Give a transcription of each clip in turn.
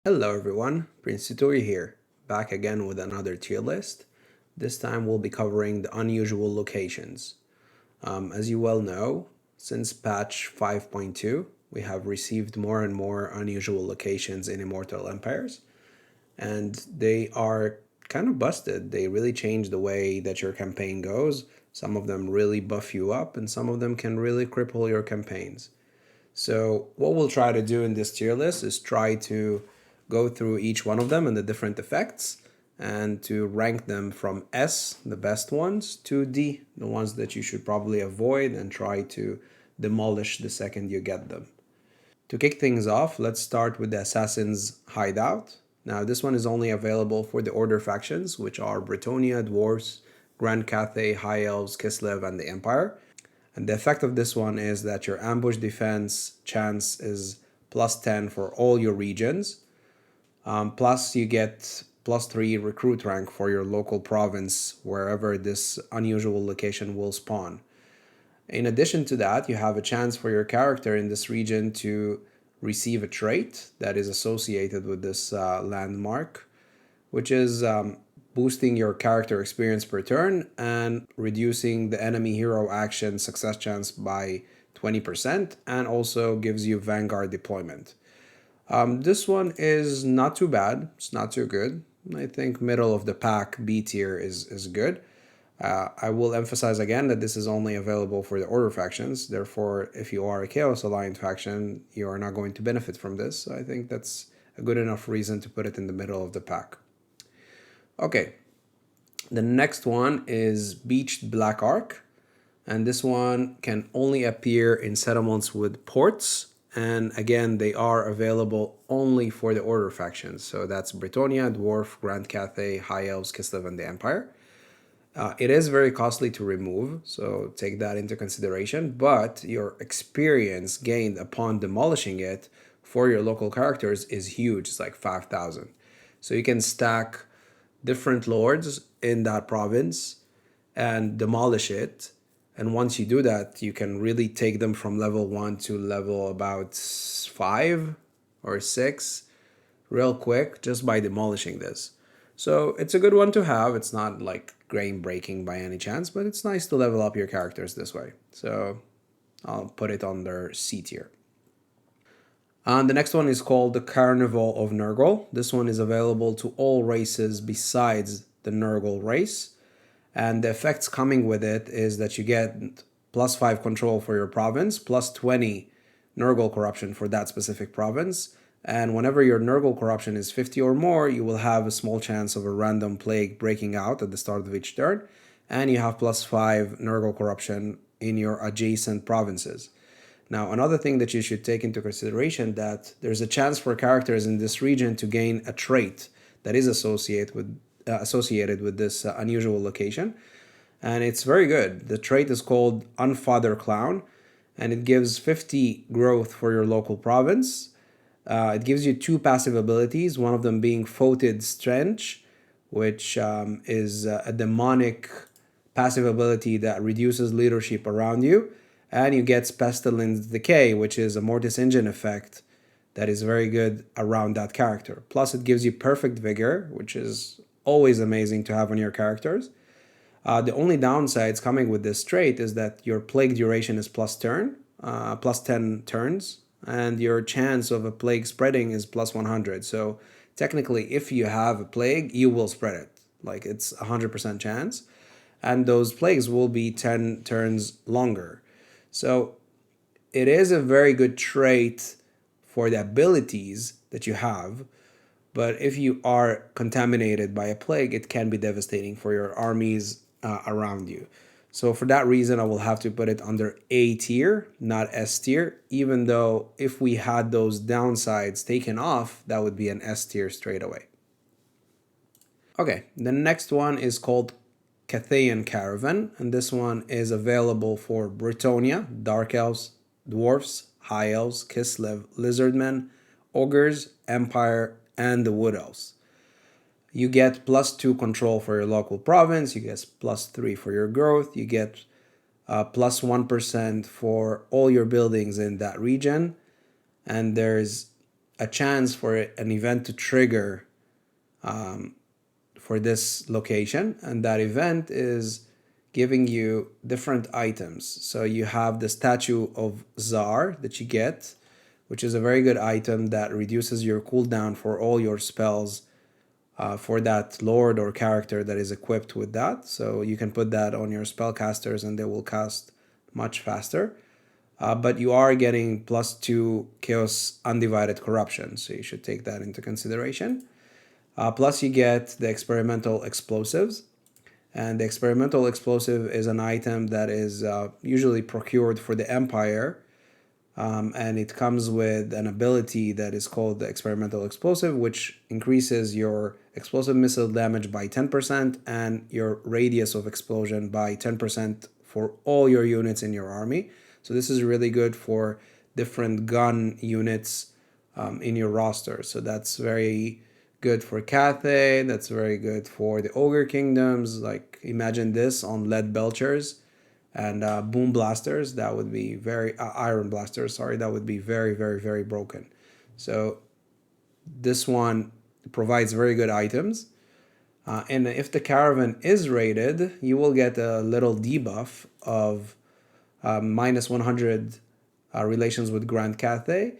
Hello everyone, Prince Tutori here, back again with another tier list. This time we'll be covering the unusual locations. As you well know, since patch 5.2, we have received more and more unusual locations in Immortal Empires, and they are kind of busted. They really change the way that your campaign goes. Some of them really buff you up, and some of them can really cripple your campaigns. So what we'll try to do in this tier list is try to go through each one of them and the different effects and to rank them from S, the best ones, to D, the ones that you should probably avoid and try to demolish the second you get them. To kick things off, let's start with the Assassin's Hideout. Now this one is only available for the Order factions, which are Bretonnia, Dwarves, Grand Cathay, High Elves, Kislev, and the Empire. And the effect of this one is that your ambush defense chance is plus 10 for all your regions. Plus you get plus 3 recruit rank for your local province wherever this unusual location will spawn. In addition to that, you have a chance for your character in this region to receive a trait that is associated with this landmark, which is boosting your character experience per turn and reducing the enemy hero action success chance by 20%, and also gives you Vanguard deployment. This one is not too bad. It's not too good. I think middle of the pack B tier is good. I will emphasize again that this is only available for the Order factions. Therefore, if you are a Chaos Alliance faction, you are not going to benefit from this. So I think that's a good enough reason to put it in the middle of the pack. Okay, the next one is Beached Black Ark, and this one can only appear in settlements with ports, and again they are available only for the Order factions, so that's Bretonnia, Dwarf, Grand Cathay, High Elves, Kislev, and the Empire. It is very costly to remove, so take that into consideration, but your experience gained upon demolishing it for your local characters is huge. It's like 5,000. So you can stack different lords in that province and demolish it. And once you do that, you can really take them from level 1 to level about 5 or 6 real quick just by demolishing this. So it's a good one to have. It's not like game breaking by any chance, but it's nice to level up your characters this way. So I'll put it on their C tier. And the next one is called the Carnival of Nurgle. This one is available to all races besides the Nurgle race. And the effects coming with it is that you get plus 5 control for your province, plus 20 Nurgle corruption for that specific province. And whenever your Nurgle corruption is 50 or more, you will have a small chance of a random plague breaking out at the start of each turn. And you have plus 5 Nurgle corruption in your adjacent provinces. Now, another thing that you should take into consideration that there's a chance for characters in this region to gain a trait that is associated with this unusual location, and it's very good. The trait is called Unfather Clown, and it gives 50 growth for your local province. It gives you 2 passive abilities, one of them being Foetid Stench, which is a demonic passive ability that reduces leadership around you. And you get Pestilence Decay, which is a Mortis Engine effect that is very good around that character. Plus it gives you Perfect Vigor, which is always amazing to have on your characters. The only downsides coming with this trait is that your plague duration is plus 10 turns, and your chance of a plague spreading is plus 100. So technically, if you have a plague, you will spread it. Like it's 100% chance. And those plagues will be 10 turns longer. So it is a very good trait for the abilities that you have, but if you are contaminated by a plague, it can be devastating for your armies around you. So for that reason, I will have to put it under A tier, not S tier, even though if we had those downsides taken off, that would be an S tier straight away. Okay, the next one is called Cathayan Caravan, and this one is available for Bretonnia, Dark Elves, Dwarfs, High Elves, Kislev, Lizardmen, Ogres, Empire, and the Wood Elves. You get plus 2 control for your local province, you get plus 3 for your growth, you get plus 1% for all your buildings in that region, and there's a chance for an event to trigger for this location, and that event is giving you different items. So you have the statue of Zar that you get, which is a very good item that reduces your cooldown for all your spells for that lord or character that is equipped with that. So you can put that on your spellcasters and they will cast much faster. But you are getting +2 Chaos Undivided Corruption, so you should take that into consideration. Plus you get the Experimental Explosives. And the Experimental Explosive is an item that is usually procured for the Empire. And it comes with an ability that is called the Experimental Explosive, which increases your explosive missile damage by 10% and your radius of explosion by 10% for all your units in your army. So this is really good for different gun units in your roster. So that's very good for Cathay. That's very good for the Ogre Kingdoms. Like imagine this on lead belchers and boom blasters. That would be very iron blasters. Sorry, that would be very, very, very broken. So this one provides very good items. And if the caravan is raided, you will get a little debuff of -100 relations with Grand Cathay.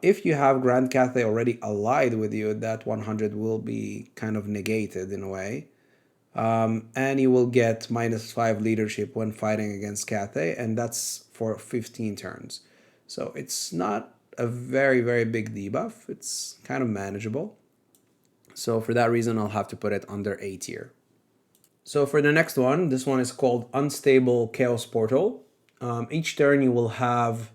If you have Grand Cathay already allied with you, that 100 will be kind of negated in a way. And you will get -5 leadership when fighting against Cathay, and that's for 15 turns. So it's not a very, very big debuff. It's kind of manageable. So for that reason, I'll have to put it under A tier. So for the next one, this one is called Unstable Chaos Portal. Each turn you will have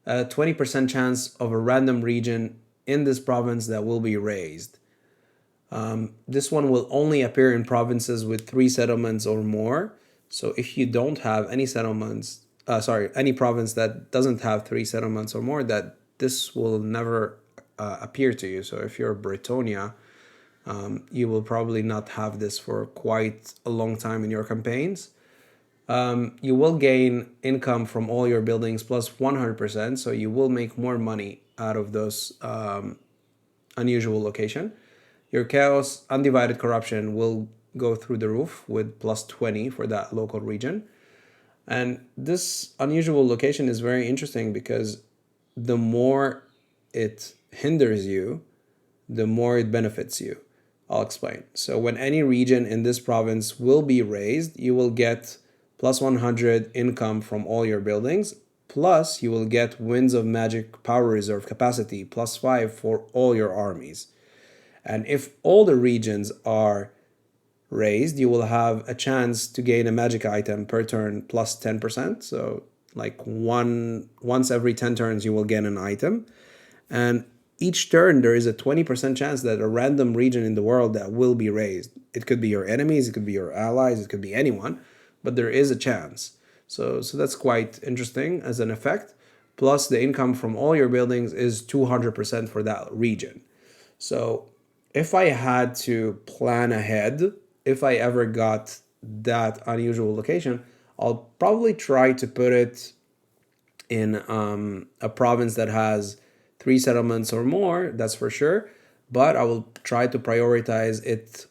a 20% chance of a random region in this province that will be raised. This one will only appear in provinces with 3 settlements or more. So if you don't have any settlements, any province that doesn't have 3 settlements or more, that this will never appear to you. So if you're Britonia, you will probably not have this for quite a long time in your campaigns. You will gain income from all your buildings plus 100%, so you will make more money out of those unusual location. Your Chaos Undivided Corruption will go through the roof with plus 20 for that local region. And this unusual location is very interesting because the more it hinders you, the more it benefits you. I'll explain. So when any region in this province will be raised, you will get plus 100 income from all your buildings, plus you will get Winds of Magic Power Reserve capacity, plus 5 for all your armies. And if all the regions are raised, you will have a chance to gain a magic item per turn plus 10%. So like once every 10 turns, you will get an item. And each turn, there is a 20% chance that a random region in the world that will be raised. It could be your enemies, it could be your allies, it could be anyone, but there is a chance. So that's quite interesting as an effect. Plus, the income from all your buildings is 200% for that region. So if I had to plan ahead, if I ever got that unusual location, I'll probably try to put it in a province that has 3 settlements or more, that's for sure. But I will try to prioritize it,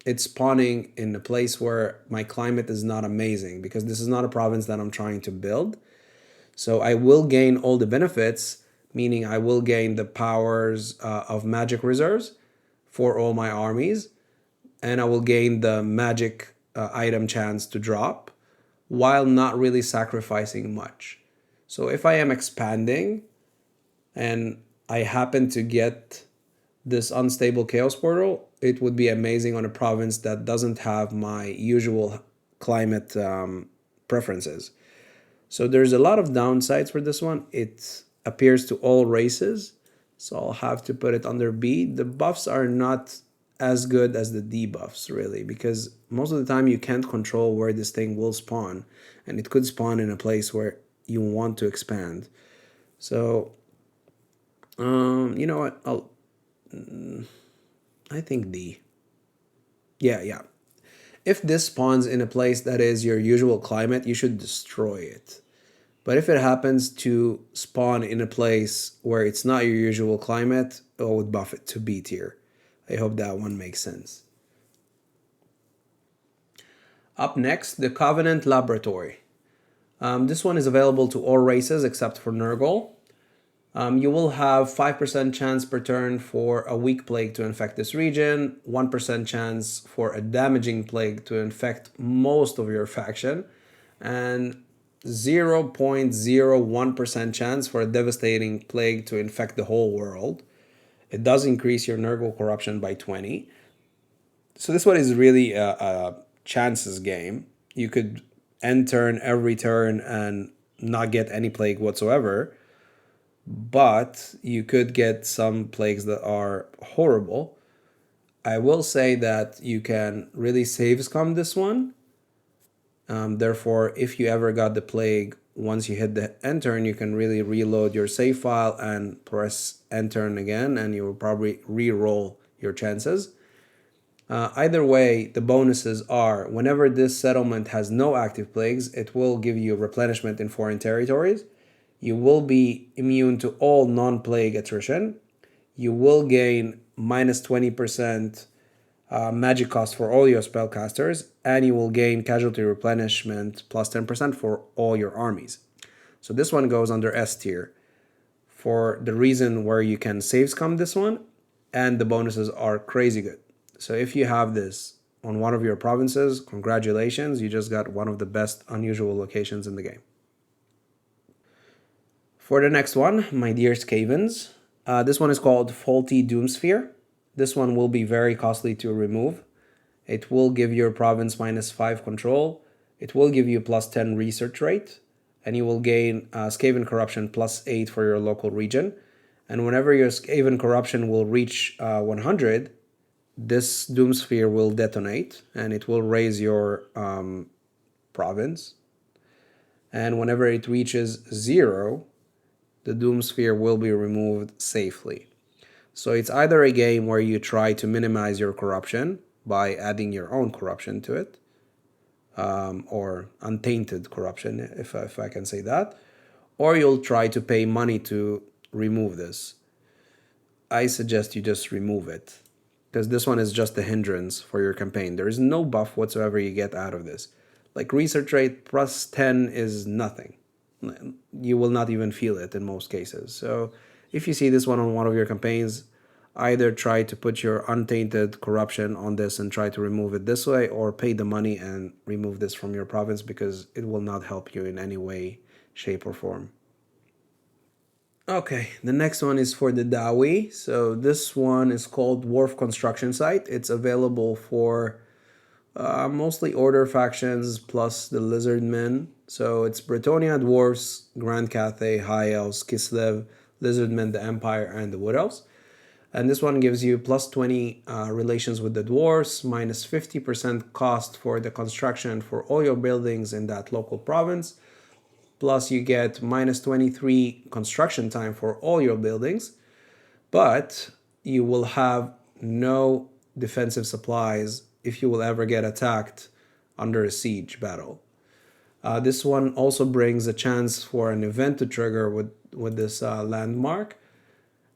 it's spawning in a place where my climate is not amazing, because this is not a province that I'm trying to build. So I will gain all the benefits, meaning I will gain the powers of magic reserves for all my armies, and I will gain the magic item chance to drop while not really sacrificing much. So if I am expanding and I happen to get this unstable chaos portal, it would be amazing on a province that doesn't have my usual climate preferences. So there's a lot of downsides for this one. It appears to all races, so I'll have to put it under B. The buffs are not as good as the debuffs, really, because most of the time you can't control where this thing will spawn, and it could spawn in a place where you want to expand. So you know what, I think D. Yeah. If this spawns in a place that is your usual climate, you should destroy it. But if it happens to spawn in a place where it's not your usual climate, I would buff it to B tier. I hope that one makes sense. Up next, the Covenant Laboratory. This one is available to all races except for Nurgle. You will have 5% chance per turn for a weak plague to infect this region, 1% chance for a damaging plague to infect most of your faction, and 0.01% chance for a devastating plague to infect the whole world. It does increase your Nurgle corruption by 20. So this one is really a chances game. You could end turn every turn and not get any plague whatsoever, but you could get some plagues that are horrible. I will say that you can really save scum this one. Therefore, if you ever got the plague, once you hit the end turn, you can really reload your save file and press end turn again, and you will probably re-roll your chances. Either way, the bonuses are, whenever this settlement has no active plagues, it will give you replenishment in foreign territories. You will be immune to all non-plague attrition. You will gain minus 20% magic cost for all your spellcasters, and you will gain casualty replenishment plus 10% for all your armies. So this one goes under S tier for the reason where you can save scum this one, and the bonuses are crazy good. So if you have this on one of your provinces, congratulations, you just got one of the best unusual locations in the game. For the next one, my dear Skavens, this one is called Faulty Doomsphere. This one will be very costly to remove. It will give your province minus 5 control. It will give you plus 10 research rate, and you will gain Skaven Corruption plus 8 for your local region. And whenever your Skaven Corruption will reach 100, this Doomsphere will detonate, and it will raise your province. And whenever it reaches 0, the Doomsphere will be removed safely. So it's either a game where you try to minimize your corruption by adding your own corruption to it, or untainted corruption, if I can say that, or you'll try to pay money to remove this. I suggest you just remove it, because this one is just a hindrance for your campaign. There is no buff whatsoever you get out of this. Like research rate plus 10 is nothing. You will not even feel it in most cases. So if you see this one on one of your campaigns, either try to put your untainted corruption on this and try to remove it this way, or pay the money and remove this from your province, because it will not help you in any way, shape, or form. Okay, the next one is for the Dawi. So this one is called Dwarf Construction Site. It's available for mostly Order factions plus the Lizardmen. So it's Bretonnia, Dwarves, Grand Cathay, High Elves, Kislev, Lizardmen, the Empire, and the Wood Elves. And this one gives you plus 20 relations with the Dwarves, minus 50% cost for the construction for all your buildings in that local province. Plus you get minus 23 construction time for all your buildings, but you will have no defensive supplies if you will ever get attacked under a siege battle. This one also brings a chance for an event to trigger with this landmark,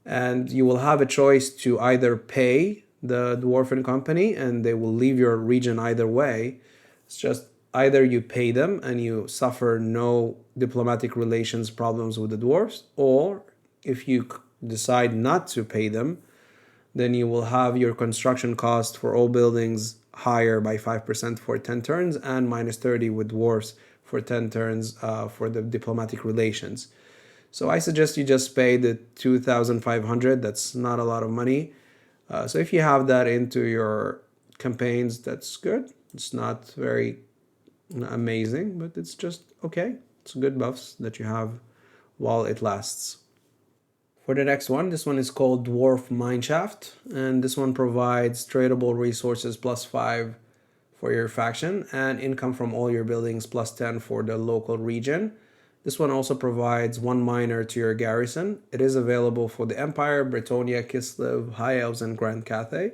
and you will have a choice to either pay the Dwarven Company and they will leave your region either way. It's just either you pay them and you suffer no diplomatic relations problems with the dwarves, or if you decide not to pay them, then you will have your construction cost for all buildings higher by 5% for 10 turns and minus 30 with dwarves for 10 turns for the diplomatic relations. So I suggest you just pay the 2,500. That's not a lot of money. So if you have that into your campaigns, that's good. It's not very amazing, but it's just okay. It's good buffs that you have while it lasts. For the next one, this one is called Dwarf Mineshaft, and this one provides tradable resources plus 5 for your faction and income from all your buildings plus 10 for the local region. This one also provides 1 miner to your garrison. It is available for the Empire, Bretonnia, Kislev, High Elves, and Grand Cathay.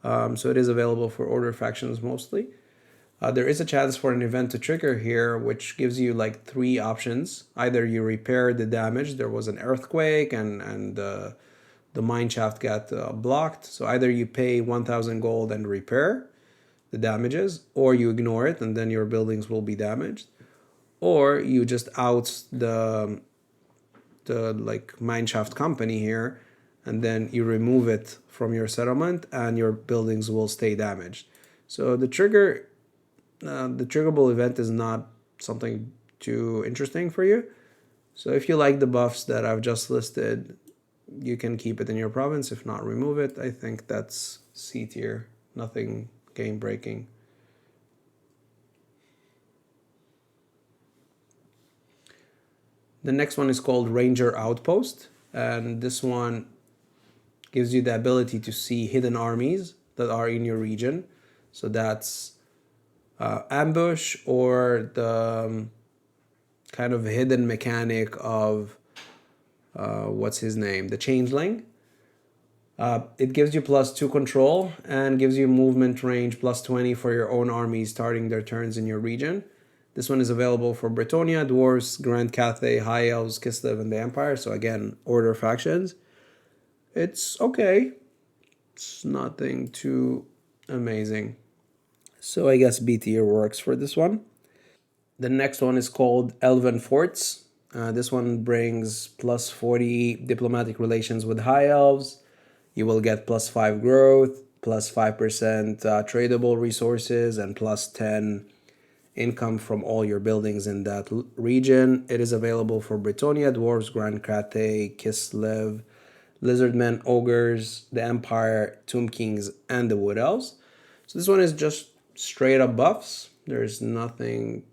So it is available for Order factions mostly. There is a chance for an event to trigger here, which gives you like 3 options. Either you repair the damage, there was an earthquake and the mine shaft got blocked. So either you pay 1,000 gold and repair the damages, or you ignore it and then your buildings will be damaged, or you just out the like mineshaft company here, and then you remove it from your settlement and your buildings will stay damaged. So the triggerable event is not something too interesting for you. So if you like the buffs that I've just listed, you can keep it in your province. If not, remove it. I think that's C tier, nothing game breaking. The next one is called Ranger Outpost, and this one gives you the ability to see hidden armies that are in your region. So that's ambush, or the kind of hidden mechanic of what's his name, the changeling. It gives you +2 control and gives you movement range +20 for your own armies starting their turns in your region. This one is available for Bretonnia, Dwarves, Grand Cathay, High Elves, Kislev, and the Empire. So again, order factions. It's okay. It's nothing too amazing. So I guess B tier works for this one. The next one is called Elven Forts. This one brings +40 diplomatic relations with High Elves. You will get +5 growth, +5% tradable resources, and +10 income from all your buildings in that region. It is available for Bretonnia, Dwarves, Grand Cathay, Kislev, Lizardmen, Ogres, the Empire, Tomb Kings, and the Wood Elves. So this one is just straight up buffs. There's nothing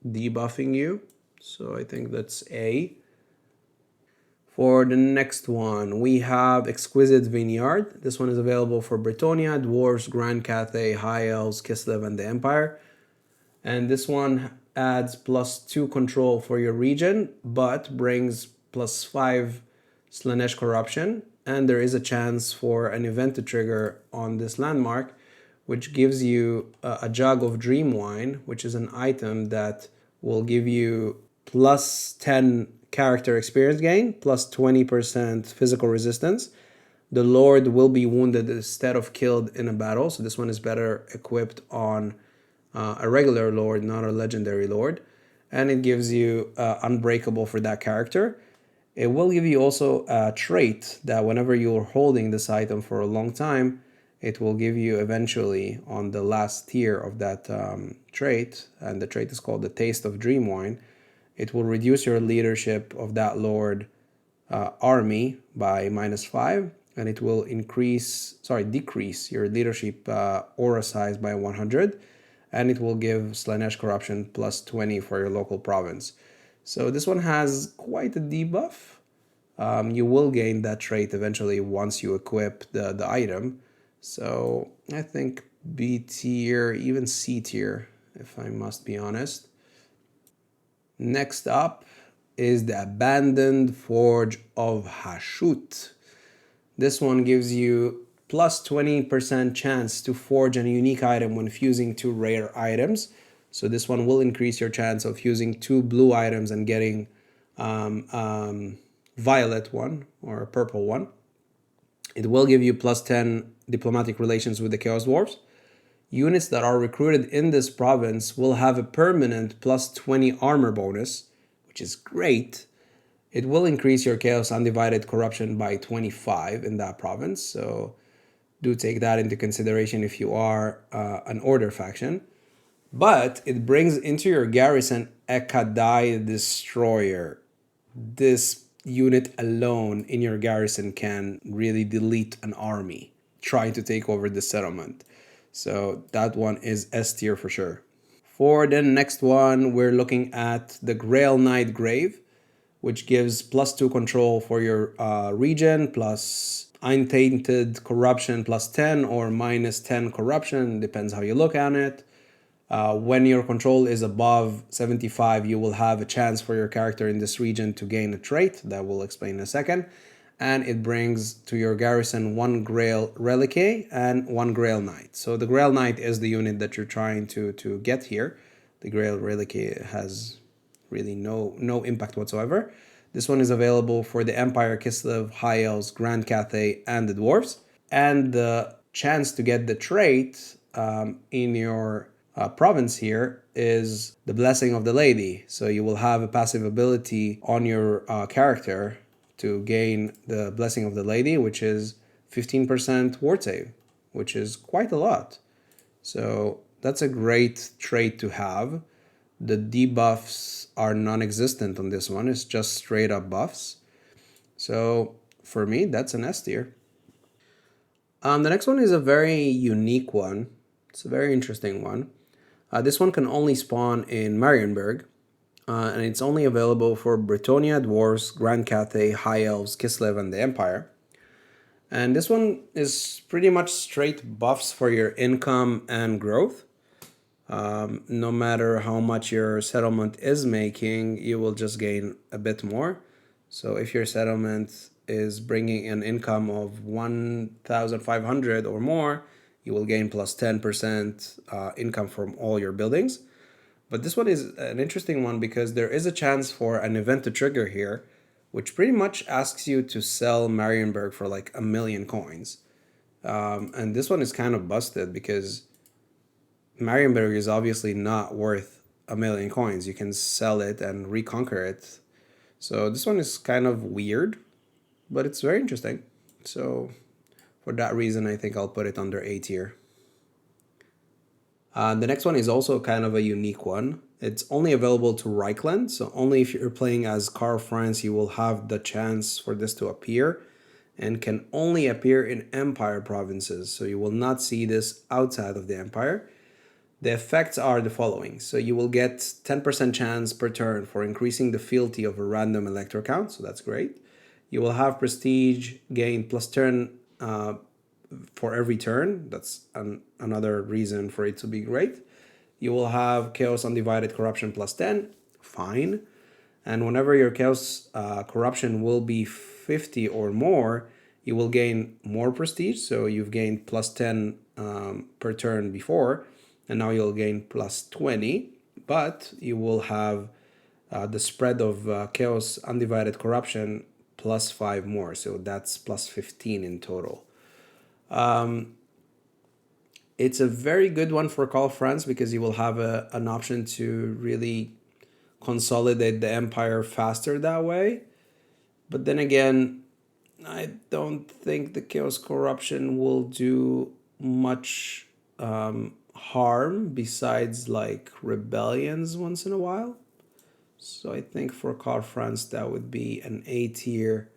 debuffing you. So I think that's A. For the next one, we have Exquisite Vineyard. This one is available for Bretonnia, Dwarves, Grand Cathay, High Elves, Kislev, and the Empire. And this one adds +2 control for your region, but brings +5 Slaanesh corruption. And there is a chance for an event to trigger on this landmark, which gives you a jug of dream wine, which is an item that will give you +10 character experience gain, +20% physical resistance. The Lord will be wounded instead of killed in a battle. So this one is better equipped on a regular Lord, not a legendary Lord. And it gives you Unbreakable for that character. It will give you also a trait that whenever you're holding this item for a long time, it will give you eventually on the last tier of that trait, and the trait is called the Taste of Dream Wine. It will reduce your leadership of that Lord army by -5, and it will decrease your leadership aura size by 100, and it will give Slaanesh corruption +20 for your local province. So this one has quite a debuff. You will gain that trait eventually once you equip the item. So I think B tier, even C tier, if I must be honest. Next up is the Abandoned Forge of Hashut. This one gives you +20% chance to forge a unique item when fusing 2 rare items. So this one will increase your chance of fusing 2 blue items and getting violet one or a purple one. It will give you +10 diplomatic relations with the Chaos Dwarves. Units that are recruited in this province will have a permanent +20 armor bonus, which is great. It will increase your Chaos Undivided Corruption by 25 in that province, so do take that into consideration if you are an Order faction. But it brings into your garrison Ekadai Destroyer. This unit alone in your garrison can really delete an army trying to take over the settlement. So that one is S tier for sure. For the next one, we're looking at the Grail Knight Grave, which gives +2 control for your region, plus Untainted Corruption +10 or -10 Corruption, depends how you look at it. When your control is above 75, you will have a chance for your character in this region to gain a trait that we'll explain in a second. and it brings to your garrison 1 Grail Reliquary and 1 Grail Knight. So the Grail Knight is the unit that you're trying to get here. The Grail Reliquary has really no impact whatsoever. This one is available for the Empire, Kislev, High Elves, Grand Cathay, and the Dwarves. And the chance to get the trait in your province here is the Blessing of the Lady. So you will have a passive ability on your character to gain the Blessing of the Lady, which is 15% ward save, which is quite a lot. So that's a great trait to have. The debuffs are non-existent on this one. It's just straight up buffs. So for me, that's an S tier. The next one is a very unique one. It's a very interesting one. This one can only spawn in Marienburg, and it's only available for Bretonnia, Dwarves, Grand Cathay, High Elves, Kislev, and the Empire. And this one is pretty much straight buffs for your income and growth. No matter how much your settlement is making, you will just gain a bit more. So if your settlement is bringing an income of 1,500 or more, you will gain plus 10% income from all your buildings. But this one is an interesting one because there is a chance for an event to trigger here, which pretty much asks you to sell Marienburg for like 1,000,000 coins. And this one is kind of busted because Marienburg is obviously not worth 1,000,000 coins. You can sell it and reconquer it. So this one is kind of weird, but it's very interesting. So for that reason, I think I'll put it under A tier. The next one is also kind of a unique one. It's only available to Reichland, so only if you're playing as Karl Franz you will have the chance for this to appear, and can only appear in Empire provinces, so you will not see this outside of the Empire. The effects are the following. So you will get 10% chance per turn for increasing the fealty of a random elector count, so that's great. You will have prestige gain plus turn for every turn. That's another reason for it to be great. You will have Chaos Undivided Corruption plus 10, fine. And whenever your Chaos Corruption will be 50 or more, you will gain more prestige. So you've gained plus 10 per turn before, and now you'll gain plus 20. But you will have the spread of Chaos Undivided Corruption plus 5 more. So that's plus 15 in total. It's a very good one for Karl Franz because you will have an option to really consolidate the empire faster that way. But then again, I don't think the Chaos Corruption will do much harm besides like rebellions once in a while. So I think for Karl Franz that would be an A tier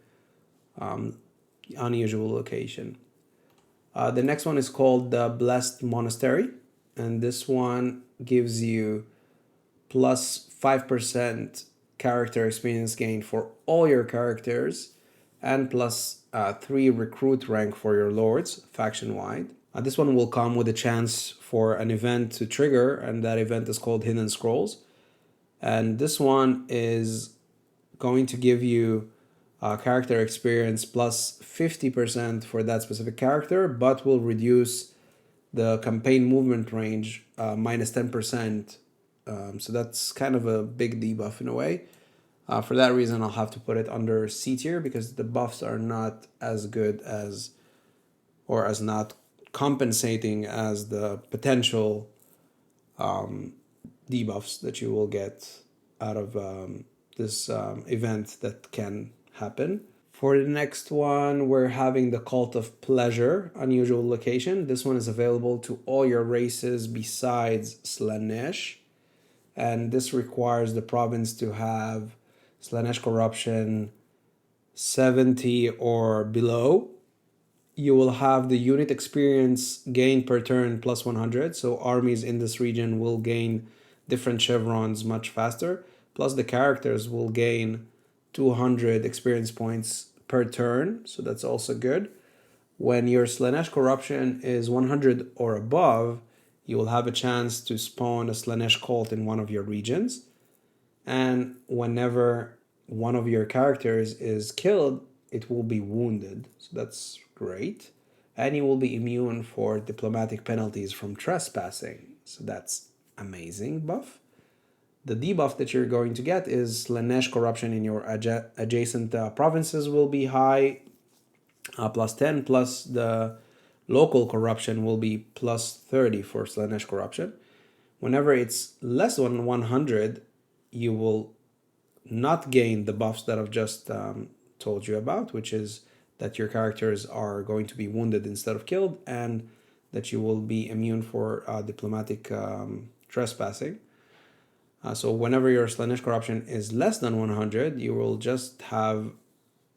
unusual location. The next one is called the Blessed Monastery, and this one gives you plus 5% character experience gain for all your characters, and plus 3 recruit rank for your lords, faction-wide. This one will come with a chance for an event to trigger, and that event is called Hidden Scrolls. And this one is going to give you character experience plus 50% for that specific character, but will reduce the campaign movement range minus 10%. So that's kind of a big debuff in a way. For that reason, I'll have to put it under C tier because the buffs are not as good as, or as not compensating as the potential debuffs that you will get out of this event that can happen. For the next one, we're having the Cult of Pleasure, unusual location. This one is available to all your races besides Slaanesh. And this requires the province to have Slaanesh Corruption 70 or below. You will have the unit experience gain per turn plus 100. So armies in this region will gain different chevrons much faster. Plus the characters will gain 200 experience points per turn. So that's also good. When your Slaanesh Corruption is 100 or above, you will have a chance to spawn a Slaanesh cult in one of your regions. And whenever one of your characters is killed, it will be wounded, so that's great. And you will be immune for diplomatic penalties from trespassing, so that's amazing buff. The debuff that you're going to get is Slaanesh corruption in your adjacent provinces will be high, plus 10, plus the local corruption will be plus 30 for Slaanesh corruption. Whenever it's less than 100, you will not gain the buffs that I've just told you about, which is that your characters are going to be wounded instead of killed, and that you will be immune for diplomatic trespassing. So whenever your Slaanesh corruption is less than 100, you will just have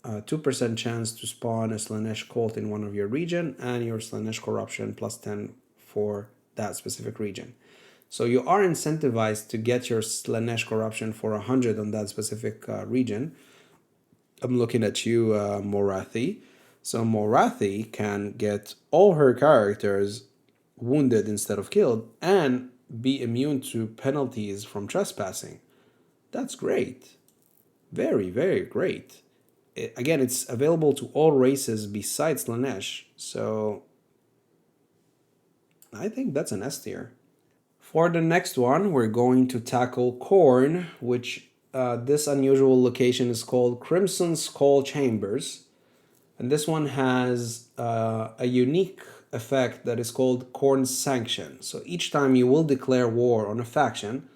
a 2% chance to spawn a Slaanesh cult in one of your region, and your Slaanesh corruption plus 10 for that specific region. So you are incentivized to get your Slaanesh corruption for 100 on that specific region. I'm looking at you, Morathi. So Morathi can get all her characters wounded instead of killed and be immune to penalties from trespassing. That's great. Very, very great. Again, it's available to all races besides Slaanesh. So I think that's an S tier. For the next one, we're going to tackle Khorne, which this unusual location is called Crimson Skull Chambers. And this one has a unique effect that is called Khorne's Sanction. So each time you will declare war on a faction,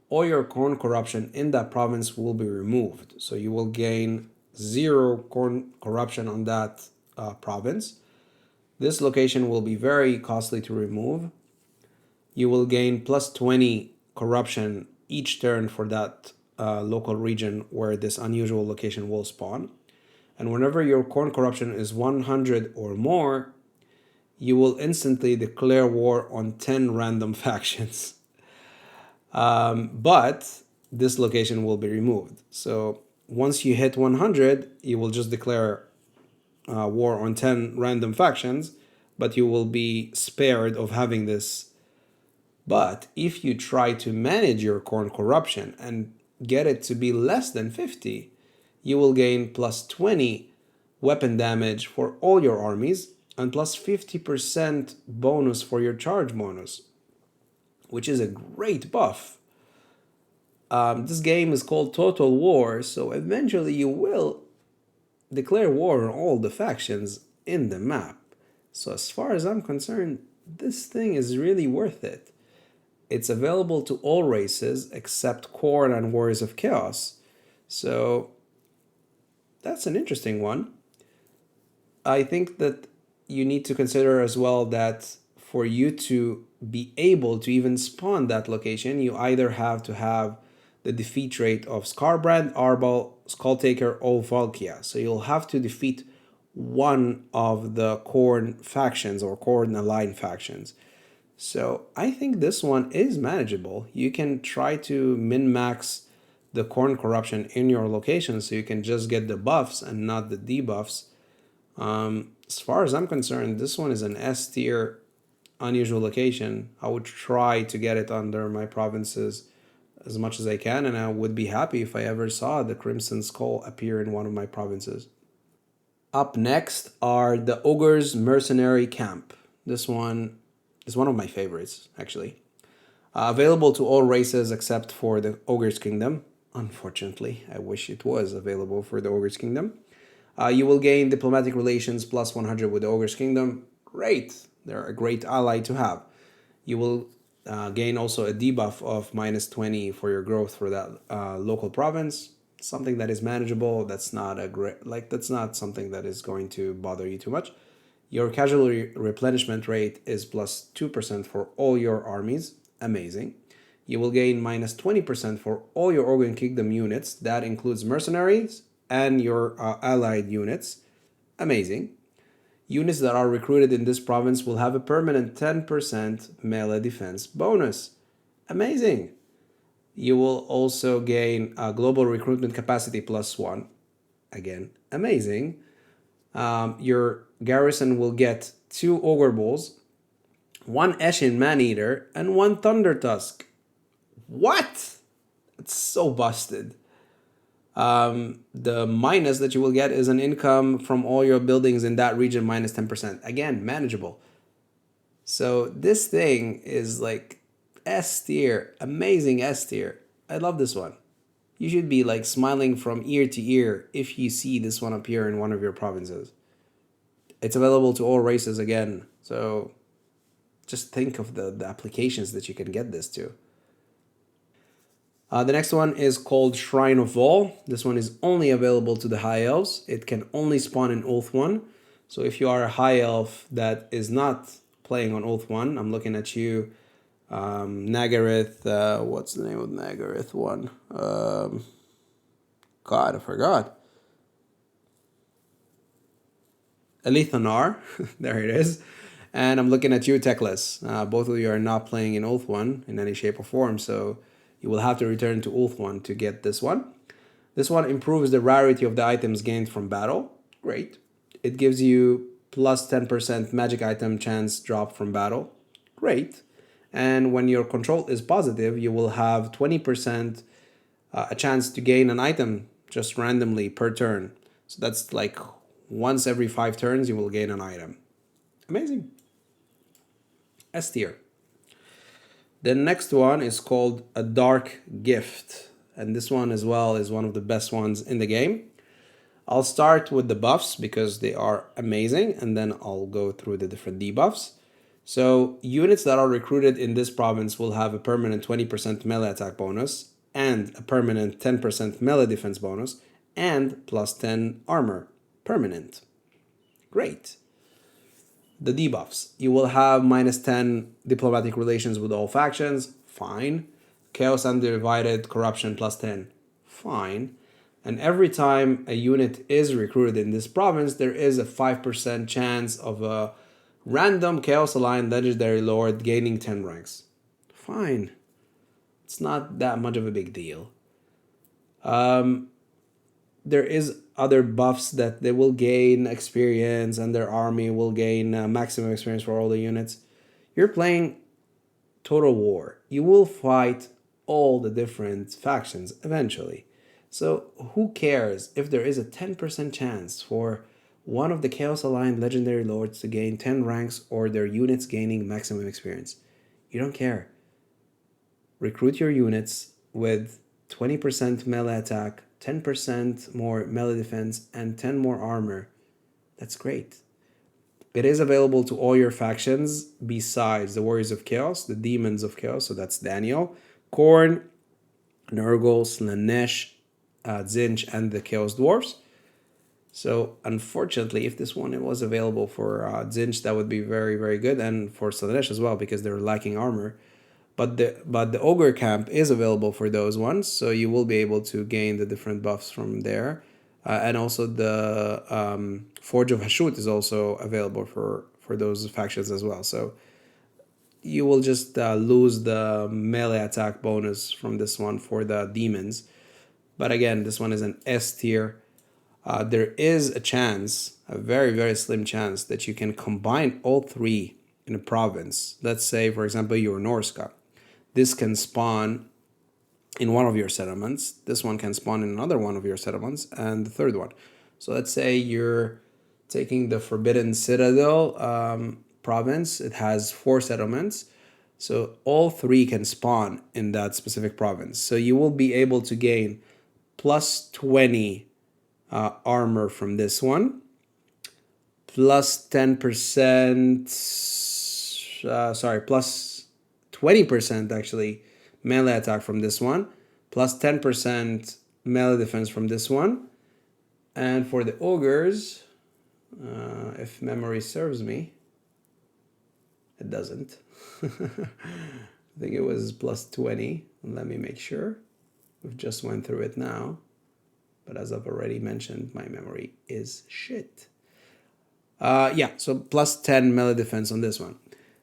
all your Khorne corruption in that province will be removed. So you will gain 0 Khorne corruption on that province. This location will be very costly to remove. You will gain plus 20 corruption each turn for that local region where this unusual location will spawn. And whenever your Khorne corruption is 100 or more, you will instantly declare war on 10 random factions. But this location will be removed. So once you hit 100, you will just declare war on 10 random factions, but you will be spared of having this. But if you try to manage your Khorne corruption and get it to be less than 50, you will gain plus 20 weapon damage for all your armies and plus 50% bonus for your charge bonus, which is a great buff. This game is called Total War, so eventually you will declare war on all the factions in the map. So as far as I'm concerned, this thing is really worth it. It's available to all races except Khorne and Warriors of Chaos. So that's an interesting one. I think that you need to consider as well that for you to be able to even spawn that location, you either have to have the defeat rate of Skarbrand, Arbal, Skulltaker, or Valkia. So you'll have to defeat one of the Khorne factions or Khorne aligned factions. So I think this one is manageable. You can try to min-max the Khorne corruption in your location so you can just get the buffs and not the debuffs. As far as I'm concerned, this one is an S tier unusual location. I would try to get it under my provinces as much as I can, and I would be happy if I ever saw the Crimson Skull appear in one of my provinces. Up next are the Ogre's Mercenary Camp. This one is one of my favorites, actually. Available to all races except for the Ogre's Kingdom. Unfortunately, I wish it was available for the Ogre's Kingdom. You will gain diplomatic relations plus 100 with the Ogre's Kingdom. Great! They're a great ally to have. You will gain also a debuff of minus 20 for your growth for that local province. Something that is manageable. That's not a great, that's not something that is going to bother you too much. Your casualty replenishment rate is plus 2% for all your armies. Amazing. You will gain minus 20% for all your Ogre Kingdom units. That includes mercenaries and your allied units. Amazing. Units that are recruited in this province will have a permanent 10% melee defense bonus. Amazing. You will also gain a global recruitment capacity plus 1. Again, amazing. Your garrison will get 2 Ogre Bulls, 1 Eshin Man-Eater, and 1 Thunder Tusk. What? It's so busted. The minus that you will get is an income from all your buildings in that region minus 10%. Again, manageable. So this thing is like S tier, amazing S tier. I love this one. You should be like smiling from ear to ear if you see this one appear in one of your provinces. It's available to all races again, so just think of the applications that you can get this to. The next one is called Shrine of Vol. This one is only available to the High Elves. It can only spawn in Oath 1. So if you are a High Elf that is not playing on Oath 1, I'm looking at you, Nagareth, what's the name of Nagareth one? God, I forgot. Elithanar, there it is. And I'm looking at you, Techless. Both of you are not playing in Oath 1 in any shape or form, so you will have to return to Oath 1 to get this one. This one improves the rarity of the items gained from battle. Great. It gives you plus 10% magic item chance drop from battle. Great. And when your control is positive, you will have 20% a chance to gain an item just randomly per turn. So that's like once every 5 turns, you will gain an item. Amazing. S tier. The next one is called a Dark Gift. And this one as well is one of the best ones in the game. I'll start with the buffs because they are amazing, and then I'll go through the different debuffs. So units that are recruited in this province will have a permanent 20% melee attack bonus and a permanent 10% melee defense bonus and plus 10 armor. Permanent. Great. The debuffs. You will have minus 10 diplomatic relations with all factions. Fine. Chaos Undivided Corruption plus 10. Fine. And every time a unit is recruited in this province, there is a 5% chance of a random Chaos Aligned Legendary Lord gaining 10 ranks. Fine. It's not that much of a big deal. There is other buffs that they will gain experience and their army will gain maximum experience for all the units. You're playing Total War. You will fight all the different factions eventually. So who cares if there is a 10% chance for one of the Chaos Aligned Legendary Lords to gain 10 ranks or their units gaining maximum experience? You don't care. Recruit your units with 20% melee attack, 10% more melee defense, and 10 more armor. That's great. It is available to all your factions besides the Warriors of Chaos, the Demons of Chaos, so that's Daniel, Khorne, Nurgle, Slaanesh, Tzeentch, and the Chaos Dwarfs. So unfortunately, if this one was available for Tzeentch, that would be very, very good, and for Slaanesh as well, because they're lacking armor. But the Ogre Camp is available for those ones, so you will be able to gain the different buffs from there. And also the Forge of Hashut is also available for those factions as well. So you will just lose the melee attack bonus from this one for the demons. But again, this one is an S tier. There is a chance, a very, very slim chance, that you can combine all three in a province. Let's say, for example, you're Norska. This can spawn in one of your settlements. This one can spawn in another one of your settlements, and the third one. So let's say you're taking the Forbidden Citadel province. It has 4 settlements. So all 3 can spawn in that specific province. So you will be able to gain plus 20 armor from this one, plus 10%, plus 20% actually melee attack from this one, plus 10% melee defense from this one. And for the ogres, if memory serves me, it doesn't. I think it was plus 20. Let me make sure. We've just went through it now. But as I've already mentioned, my memory is shit. So plus 10 melee defense on this one.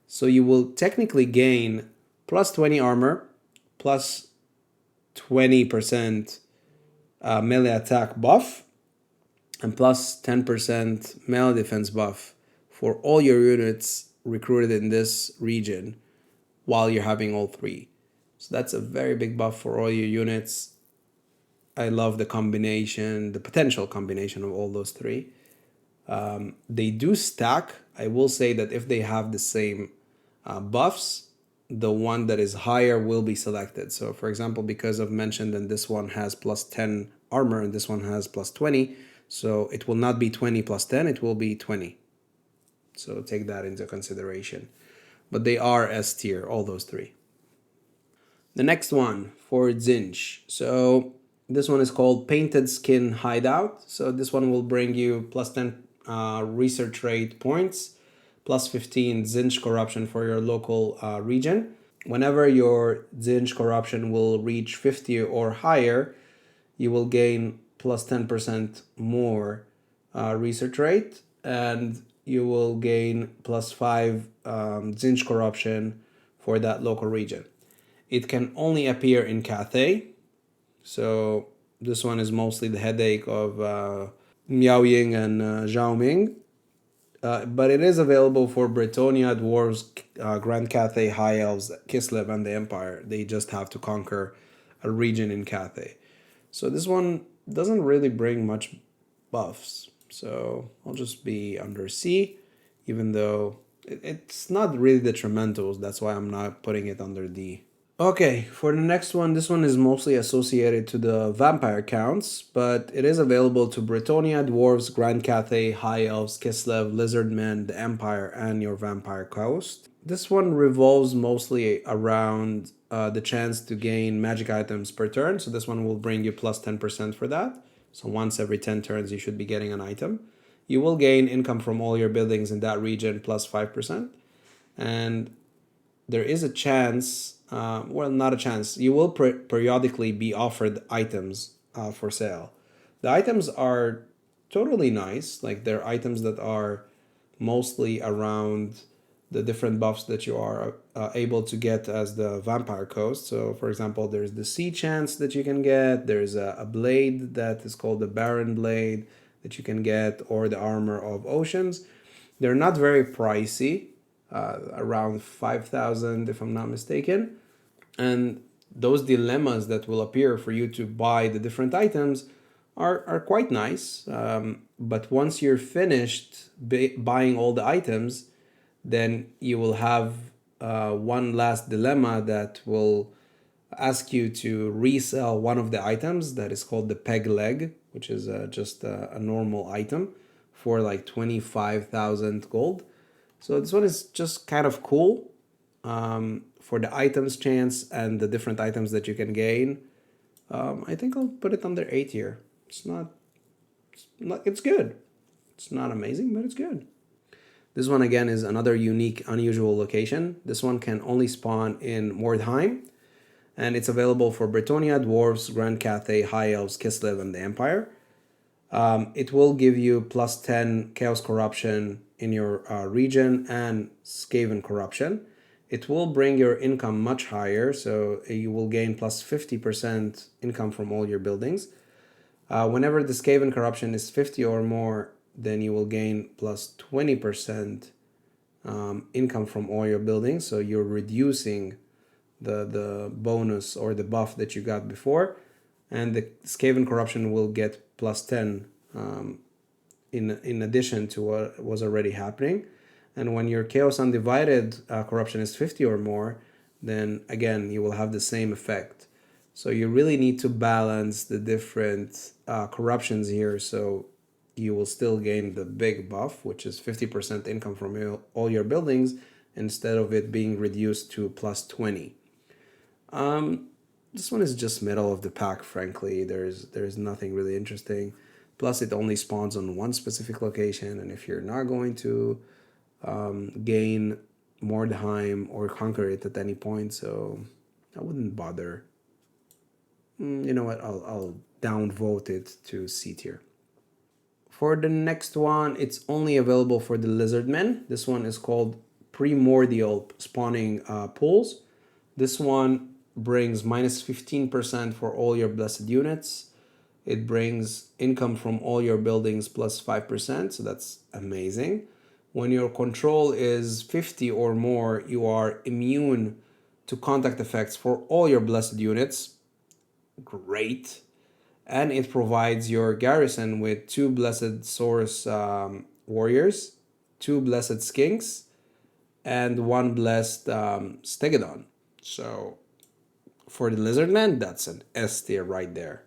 So you will technically gain plus 20 armor, plus 20% melee attack buff, and plus 10% melee defense buff for all your units recruited in this region while you're having all 3. So that's a very big buff for all your units. I love the combination, the potential combination of all those three. They do stack. I will say that if they have the same buffs, the one that is higher will be selected. So for example, because I've mentioned that this one has plus 10 armor and this one has plus 20, so it will not be 20 plus 10, it will be 20. So take that into consideration. But they are S tier, all those three. The next one for Zinj. So this one is called Painted Skin Hideout. So this one will bring you plus 10 research rate points, plus 15 Zinj corruption for your local region. Whenever your Zinj corruption will reach 50 or higher, you will gain plus 10% more research rate, and you will gain plus 5 Zinj corruption for that local region. It can only appear in Cathay, so this one is mostly the headache of Miao Ying and Zhao Ming. But it is available for Bretonnia, Dwarves, Grand Cathay, High Elves, Kislev, and the Empire. They just have to conquer a region in Cathay. So this one doesn't really bring much buffs. So I'll just be under C, even though it's not really detrimental. That's why I'm not putting it under D. Okay, for the next one, this one is mostly associated to the vampire counts, but it is available to Bretonnia, Dwarves, Grand Cathay, High Elves, Kislev, Lizardmen, the Empire, and your vampire coast. This one revolves mostly around the chance to gain magic items per turn, so this one will bring you plus 10% for that. So once every 10 turns, you should be getting an item. You will gain income from all your buildings in that region plus 5%, and there is a chance, well, not a chance, you will periodically be offered items for sale. The items are totally nice, like they're items that are mostly around the different buffs that you are able to get as the vampire coast. So for example, there's the sea chance that you can get, there's a blade that is called the Baron blade that you can get, or the armor of oceans. They're not very pricey, around 5,000 if I'm not mistaken. And those dilemmas that will appear for you to buy the different items are quite nice. But once you're finished buying all the items, then you will have one last dilemma that will ask you to resell one of the items that is called the peg leg, which is just a normal item for like 25,000 gold. So this one is just kind of cool for the items chance and the different items that you can gain. I think I'll put it under A tier. It's it's good. It's not amazing, but it's good. This one again is another unique, unusual location. This one can only spawn in Mordheim, and it's available for Bretonnia, Dwarves, Grand Cathay, High Elves, Kislev, and the Empire. It will give you plus 10 Chaos Corruption in your region and Skaven Corruption. It will bring your income much higher, so you will gain plus 50% income from all your buildings. Whenever the Skaven Corruption is 50 or more, then you will gain plus 20% income from all your buildings, so you're reducing the bonus or the buff that you got before, and the Skaven Corruption will get plus 10 in addition to what was already happening. And when your Chaos Undivided corruption is 50 or more, then again you will have the same effect. So you really need to balance the different corruptions here, so you will still gain the big buff, which is 50% income from all your buildings, instead of it being reduced to plus 20. This one is just middle of the pack, frankly. There's nothing really interesting. Plus, it only spawns on one specific location, and if you're not going to gain Mordheim or conquer it at any point, so I wouldn't bother. You know what? I'll downvote it to C tier. For the next one, it's only available for the Lizardmen. This one is called Primordial Spawning Pools. This one brings minus 15% for all your blessed units. It brings income from all your buildings plus 5%, so that's amazing. When your control is 50 or more, you are immune to contact effects for all your blessed units. Great. and it provides your garrison with 2 blessed source warriors, 2 blessed skinks, and 1 blessed stegodon. So for the lizardman, that's an S tier right there.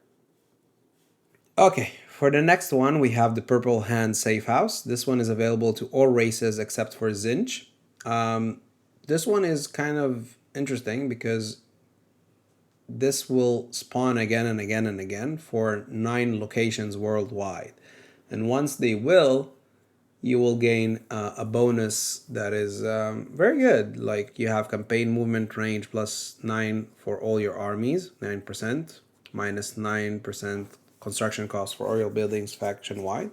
Okay, for the next one, we have the Purple Hand Safe House. This one is available to all races except for Zinch. This one is kind of interesting because this will spawn again and again and again for 9 locations worldwide. And once they will, you will gain a bonus that is very good. Like you have campaign movement range plus 9 for all your armies, 9%, minus 9% construction cost for all your buildings faction wide,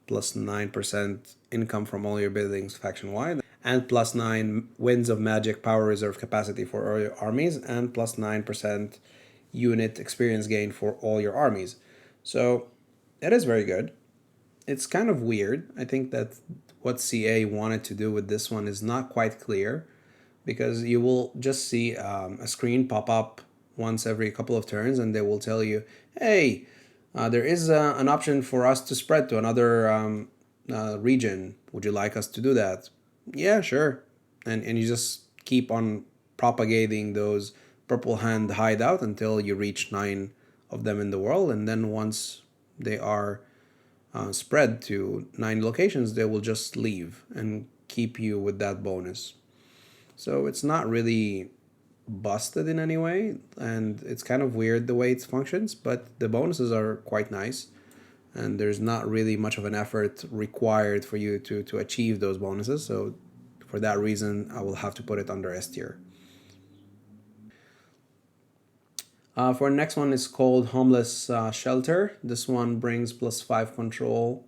plus 9% income from all your buildings faction wide, and plus 9 winds of magic power reserve capacity for all your armies, and plus 9% unit experience gain for all your armies. So it is very good. It's kind of weird. I think that what CA wanted to do with this one is not quite clear, because you will just see a screen pop up once every couple of turns, and they will tell you, hey, there is an option for us to spread to another region. Would you like us to do that? Yeah, sure. And you just keep on propagating those Purple Hand hideout until you reach 9 of them in the world, and then once they are spread to 9 locations, they will just leave and keep you with that bonus. So it's not really busted in any way, and it's kind of weird the way it functions, but the bonuses are quite nice, and there's not really much of an effort required for you to achieve those bonuses. So for that reason, I will have to put it under S tier. For the next one is called Homeless Shelter. This one brings plus 5 control,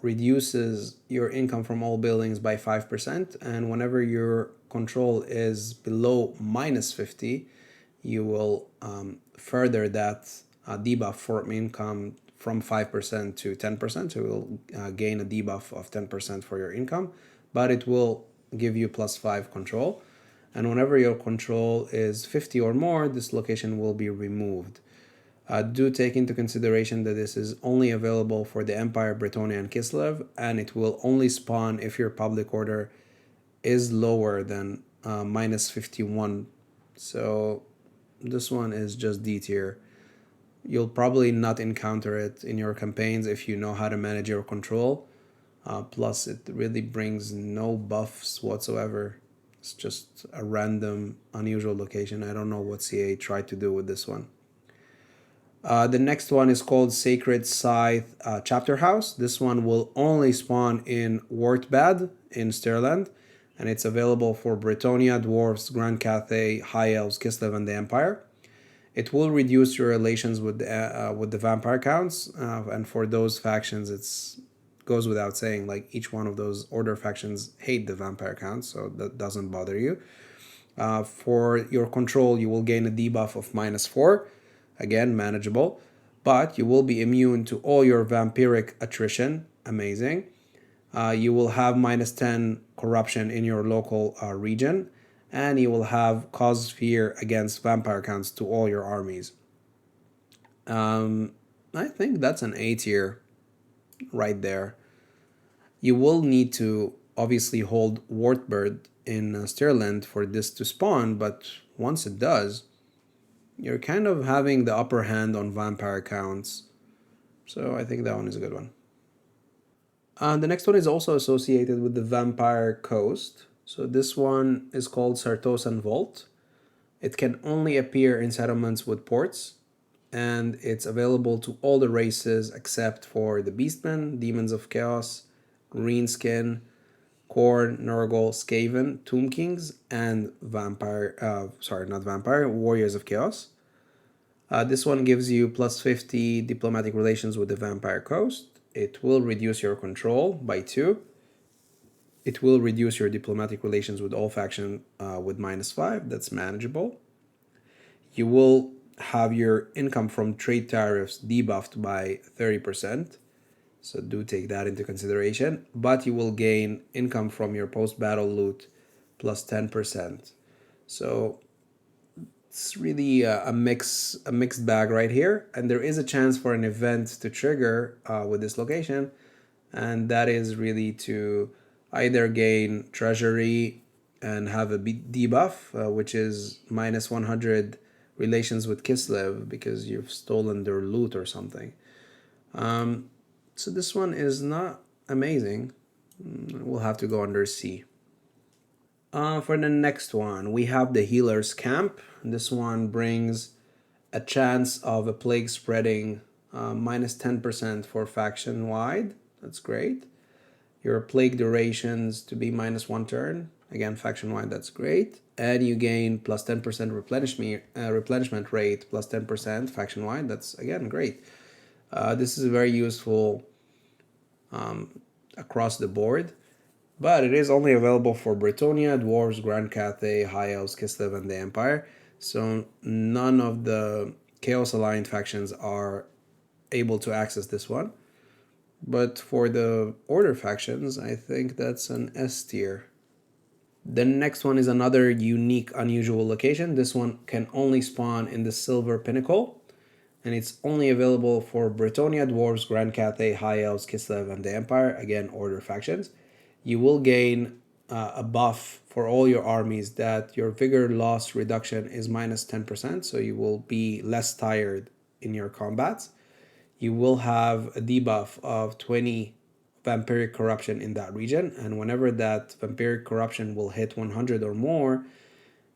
reduces your income from all buildings by 5%, and whenever your control is below minus 50, you will further that debuff for income from 5% to 10%. So you will gain a debuff of 10% for your income, but it will give you plus 5 control. And whenever your control is 50 or more, this location will be removed. Do take into consideration that this is only available for the Empire, Bretonnia, and Kislev, and it will only spawn if your public order is lower than minus 51. So this one is just D tier. You'll probably not encounter it in your campaigns if you know how to manage your control. Plus, it really brings no buffs whatsoever. It's just a random, unusual location. I don't know what CA tried to do with this one. The next one is called Sacred Scythe Chapter House. This one will only spawn in Wartbad in Stirland, and it's available for Bretonnia, Dwarves, Grand Cathay, High Elves, Kislev, and the Empire. It will reduce your relations with the vampire counts, and for those factions, it's goes without saying, like each one of those order factions hate the vampire counts, so that doesn't bother you. For your control, you will gain a debuff of minus 4, again manageable, but you will be immune to all your vampiric attrition, amazing. You will have minus 10 corruption in your local region, and you will have cause fear against vampire counts to all your armies. I think that's an A tier right there. You will need to obviously hold Wartbird in Stirland for this to spawn, but once it does, you're kind of having the upper hand on vampire counts. So I think that one is a good one. The next one is also associated with the Vampire Coast. So this one is called Sartosan Vault. It can only appear in settlements with ports, and it's available to all the races except for the Beastmen, Demons of Chaos, Greenskin, Khorne, Nurgle, Skaven, Tomb Kings, and Warriors of Chaos. This one gives you plus 50 diplomatic relations with the Vampire Coast. It will reduce your control by 2. It will reduce your diplomatic relations with all factions with minus 5. That's manageable. You will have your income from trade tariffs debuffed by 30%. So do take that into consideration. But you will gain income from your post-battle loot plus 10%. So it's really a mixed bag right here, and there is a chance for an event to trigger with this location, and that is really to either gain treasury and have a debuff, which is minus 100 relations with Kislev because you've stolen their loot or something. So this one is not amazing. We'll have to go under C. For the next one, we have the Healer's Camp. This one brings a chance of a plague spreading minus 10% for faction wide. That's great. Your plague durations to be minus 1 turn. Again, faction wide, that's great. And you gain plus 10% replenishment rate, plus 10% faction wide. That's again great. This is very useful across the board, but it is only available for Bretonnia, Dwarves, Grand Cathay, High Elves, Kislev, and the Empire. So none of the Chaos Aligned factions are able to access this one. But for the Order factions, I think that's an S tier. The next one is another unique, unusual location. This one can only spawn in the Silver Pinnacle, and it's only available for Bretonnia, Dwarves, Grand Cathay, High Elves, Kislev, and the Empire. Again, Order factions. You will gain a buff for all your armies that your vigor loss reduction is minus 10%, so you will be less tired in your combats. You will have a debuff of 20 vampiric corruption in that region, and whenever that vampiric corruption will hit 100 or more,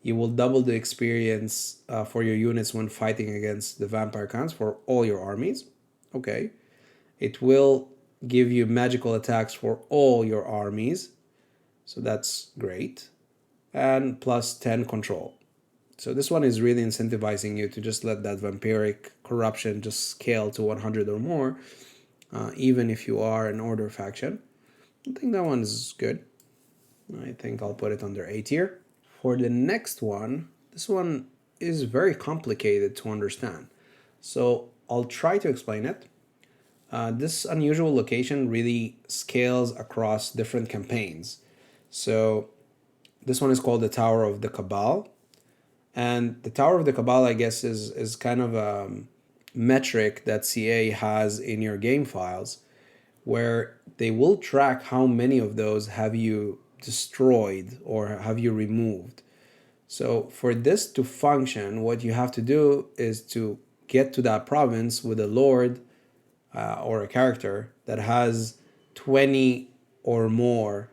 you will double the experience for your units when fighting against the vampire counts for all your armies. Okay. It will give you magical attacks for all your armies, so that's great. And plus 10 control. So this one is really incentivizing you to just let that vampiric corruption just scale to 100 or more, even if you are an Order faction. I think that one is good. I think I'll put it under A tier. For the next one, this one is very complicated to understand, so I'll try to explain it. This unusual location really scales across different campaigns. So this one is called the Tower of the Cabal. And the Tower of the Cabal, I guess, is kind of a metric that CA has in your game files, where they will track how many of those have you destroyed or have you removed. So for this to function, what you have to do is to get to that province with a lord or a character that has 20 or more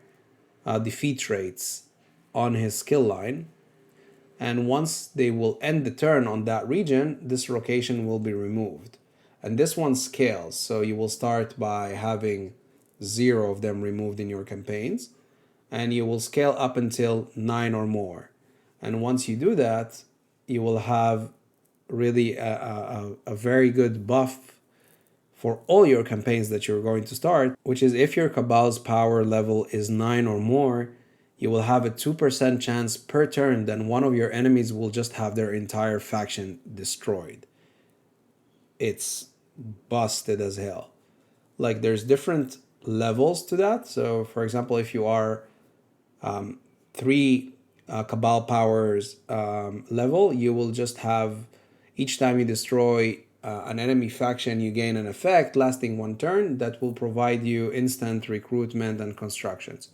defeat rates on his skill line. And once they will end the turn on that region, this location will be removed. And this one scales, so you will start by having 0 of them removed in your campaigns, and you will scale up until 9 or more. And once you do that, you will have really a very good buff for all your campaigns that you're going to start, which is if your Cabal's power level is 9 or more, you will have a 2% chance per turn that one of your enemies will just have their entire faction destroyed. It's busted as hell. Like, there's different levels to that. So for example, if you are 3 Cabal powers level, you will just have, each time you destroy an enemy faction, you gain an effect lasting 1 turn that will provide you instant recruitment and constructions.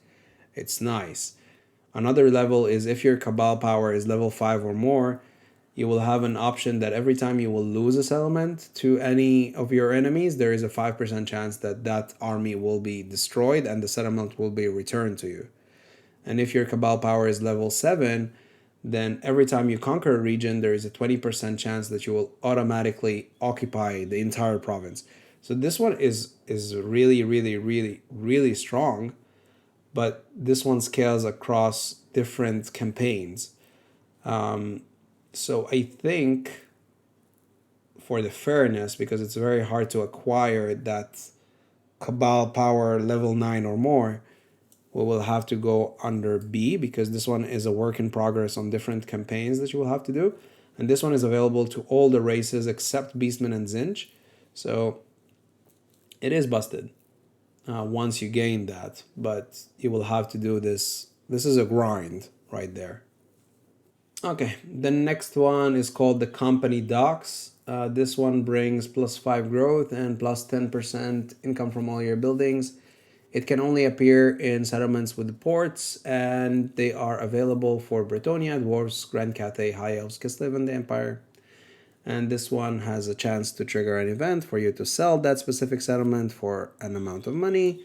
It's nice. Another level is if your Cabal power is level 5 or more, you will have an option that every time you will lose a settlement to any of your enemies, there is a 5% chance that that army will be destroyed and the settlement will be returned to you. And if your Cabal power is level 7, then every time you conquer a region, there is a 20% chance that you will automatically occupy the entire province. So this one is really, really, really, really strong, but this one scales across different campaigns. So I think for the fairness, because it's very hard to acquire that Cabal power level 9 or more, we will have to go under B, because this one is a work in progress on different campaigns that you will have to do. And this one is available to all the races except Beastmen and Zinj. So it is busted once you gain that, but you will have to do this. This is a grind right there. Okay, the next one is called the company docks. This one brings +5 growth and +10% income from all your buildings. It can only appear in settlements with ports, and they are available for Bretonia, Dwarves, Grand Cathay, High Elves, Kislev, and the Empire. And this one has a chance to trigger an event for you to sell that specific settlement for an amount of money.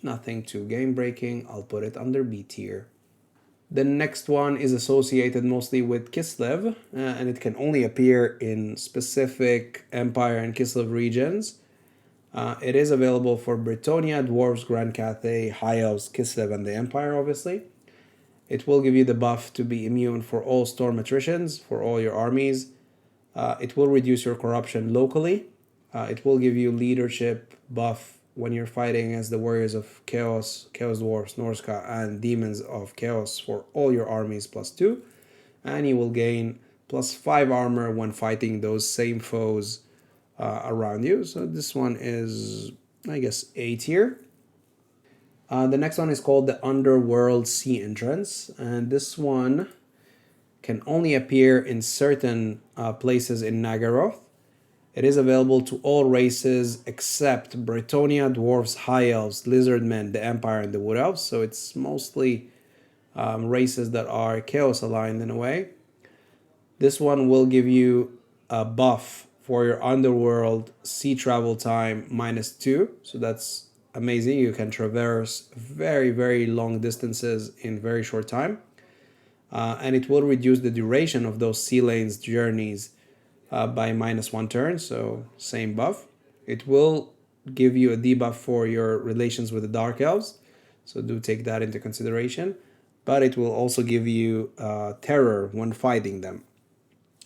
Nothing too game breaking. I'll put it under B tier. The next one is associated mostly with Kislev, and it can only appear in specific Empire and Kislev regions. It is available for Bretonia, Dwarves, Grand Cathay, High Elves, Kislev, and the Empire, obviously. It will give you the buff to be immune for all storm attritions for all your armies. It will reduce your corruption locally. It will give you leadership buff when you're fighting against the warriors of Chaos, Chaos Dwarfs, Norska, and Demons of Chaos for all your armies +2. And you will gain +5 armor when fighting those same foes around you. So this one is, I guess, A tier. The next one is called the Underworld Sea Entrance. And this one can only appear in certain places in Nagaroth. It is available to all races except Bretonia, Dwarves, High Elves, Lizardmen, the Empire, and the Wood Elves. So it's mostly races that are Chaos aligned in a way. This one will give you a buff for your Underworld sea travel time -2. So that's amazing. You can traverse very, very long distances in very short time. And it will reduce the duration of those sea lanes journeys by -1 turn, so same buff. It will give you a debuff for your relations with the Dark Elves, so do take that into consideration. But it will also give you terror when fighting them.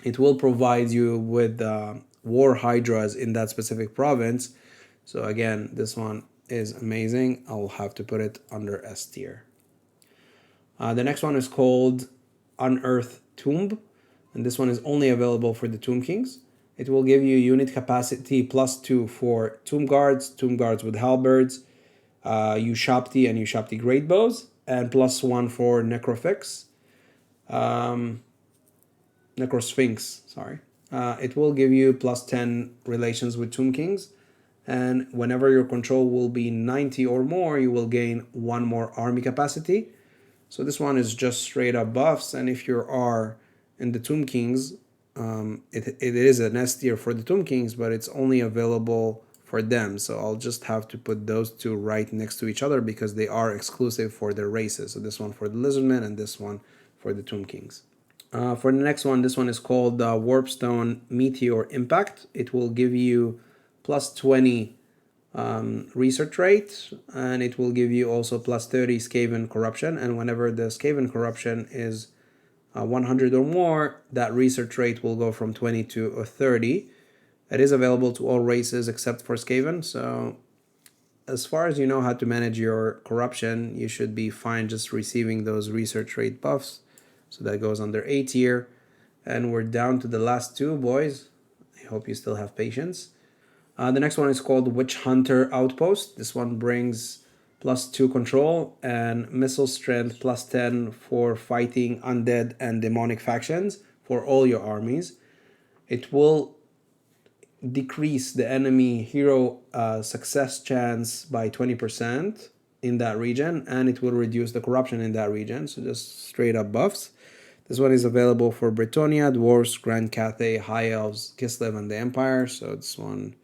It will provide you with war hydras in that specific province. So again, this one is amazing. I'll have to put it under S tier. The next one is called Unearthed Tomb, and this one is only available for the Tomb Kings. It will give you unit capacity +2 for Tomb Guards with Halberds, Ushapti and Ushapti Great Bows, and +1 for Necrosphinx. Sorry. It will give you +10 relations with Tomb Kings, and whenever your control will be 90 or more, you will gain 1 more army capacity. So this one is just straight up buffs, and if you are in the Tomb Kings, it is an S tier for the Tomb Kings, but it's only available for them. So I'll just have to put those two right next to each other because they are exclusive for their races. So this one for the Lizardmen and this one for the Tomb Kings. For the next one, this one is called Warpstone Meteor Impact. It will give you +20 research rate, and it will give you also +30 Skaven corruption, and whenever the Skaven corruption is 100 or more, that research rate will go from 20 to 30. It is available to all races except for Skaven, so as far as you know how to manage your corruption, you should be fine just receiving those research rate buffs. So that goes under A tier, and we're down to the last two, boys. I hope you still have patience. The next one is called Witch Hunter Outpost. This one brings +2 control and missile strength +10 for fighting undead and demonic factions for all your armies. It will decrease the enemy hero success chance by 20% in that region, and it will reduce the corruption in that region. So just straight up buffs. This one is available for Bretonia, Dwarves, Grand Cathay, High Elves, Kislev, and the Empire. So this one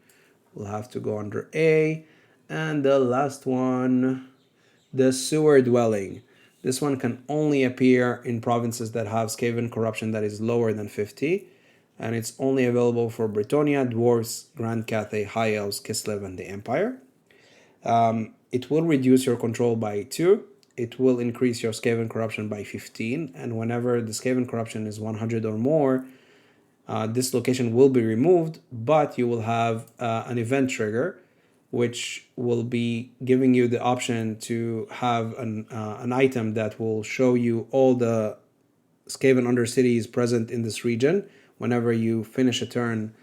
will have to go under A. And the last one, the Sewer Dwelling. This one can only appear in provinces that have Skaven corruption that is lower than 50. And it's only available for Bretonia, Dwarves, Grand Cathay, High Elves, Kislev, and the Empire. It will reduce your control by 2. It will increase your Skaven corruption by 15. And whenever the Skaven corruption is 100 or more, this location will be removed, but you will have an event trigger, which will be giving you the option to have an item that will show you all the Skaven Undercities present in this region whenever you finish a turn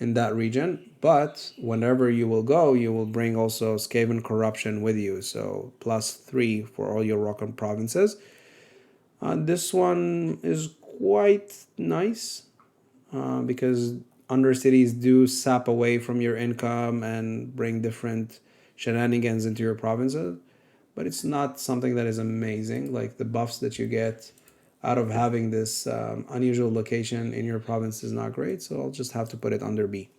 in that region. But whenever you will go, you will bring also Skaven corruption with you, so +3 for all your Rock'em provinces. This one is quite nice because undercities do sap away from your income and bring different shenanigans into your provinces, but it's not something that is amazing. Like the buffs that you get out of having this unusual location in your province is not great, so I'll just have to put it under B.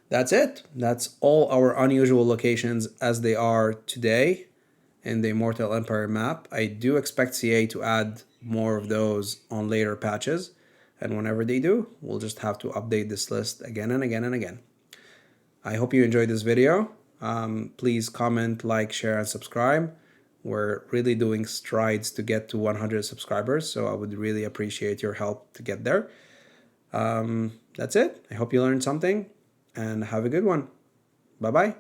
That's it. That's all our unusual locations as they are today in the Immortal Empire map. I do expect CA to add more of those on later patches, and whenever they do, we'll just have to update this list again and again and again. I hope you enjoyed this video. Please comment, like, share, and subscribe. We're really doing strides to get to 100 subscribers, so I would really appreciate your help to get there. That's it. I hope you learned something, and have a good one. Bye-bye.